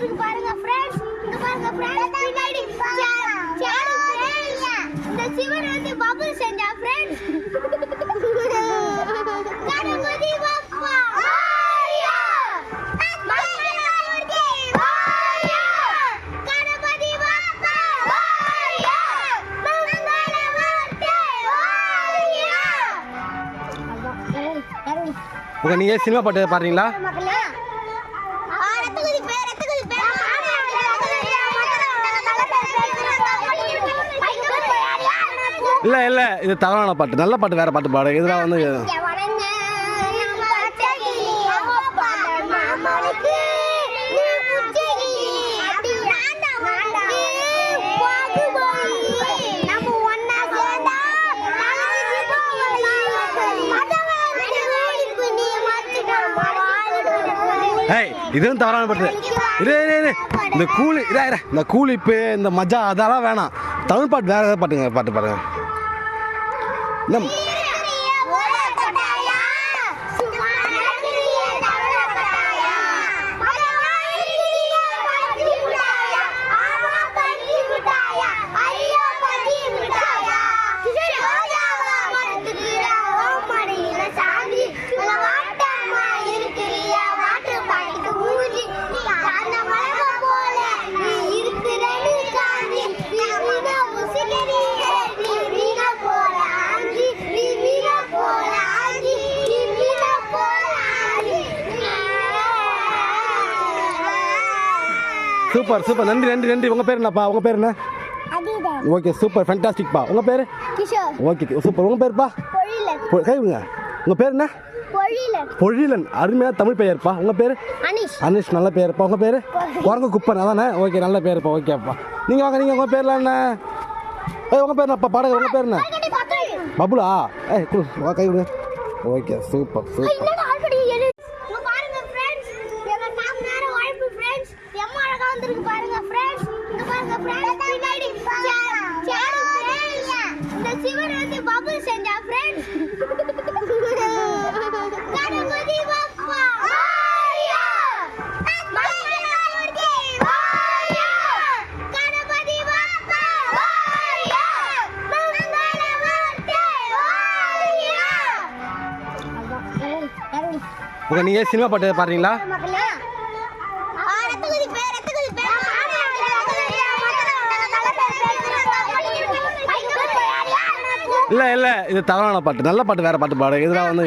வந்திருக்கு பாருங்க ஃப்ரெண்ட்ஸ். இங்க பாருங்க ஃப்ரெண்ட்ஸ், பின்னாடி சேரு ஃப்ரெண்ட்ஸ். இந்த சிவன் வந்து பபிள் செஞ்சா ஃப்ரெண்ட்ஸ். கணபதி பப்பா வாயா, மங்களமூர்த்தி வாயா, கணபதி பப்பா வாயா, மங்களமூர்த்தி வாயா. ஓகே, நீங்கள் சினிமா பாட்டு பாடுறீங்களா? இல்லை இல்லை, இது தவறான பாட்டு. நல்ல பாட்டு, வேறு பாட்டு பாடு. இதெல்லாம் வந்து இதுவும் தவறான பாட்டு. இந்த கூலி இந்த கூலிப்பு, இந்த மஜா அதெல்லாம் வேணாம். தமிழ் பாட்டு வேறு ஏதாவது பாட்டு பாருங்க. இந்த சூப்பர் சூப்பர், நன்றி நன்றி நன்றி. உங்கள் பேர் என்னப்பா? உங்கள் பேர் என்ன? ஓகே, சூப்பர், ஃபேண்டாஸ்டிக்ப்பா. உங்கள் பேர்? கிஷோர். Okay, super. உங்கள் பேர்ப்பா? கைவிடுங்க. உங்கள் பேர் என்ன? பொழிலன். அருமையான தமிழ் பெயர்ப்பா. உங்கள் பேர்? அனிஷ். நல்ல பேர்ப்பா. உங்கள் பேர்? குரங்கு குப்பன். அதானே? ஓகே, நல்ல பேர்ப்பா. ஓகேப்பா. நீங்கள் வாங்க, நீங்கள் உங்கள் பேர்லாம் என்ன? உங்கள் பேர் என்னப்பா? பாடகர் உங்கள் பேர் என்ன? பபுலா. கை விடுங்க. Okay, super super. பாருங்க ஃப்ரெண்ட்ஸ், இங்க பாருங்க ஃப்ரெண்ட்ஸ், பின்னாடி சேரு ஃப்ரெண்ட்ஸ். இந்த சிவன் வந்து பபிள் செஞ்சா ஃப்ரெண்ட்ஸ். கணபதி பப்பா வாயா, மங்களமூர்த்தி வாயா, கணபதி பப்பா வாயா, மங்களமூர்த்தி வாயா. ஓகே, நீங்கள் சினிமா பாட்டு பாடுறீங்களா? இல்லை இல்லை, இது தவறான பாட்டு. நல்ல பாட்டு, வேறு பாட்டு பாடு. இதெல்லாம் வந்து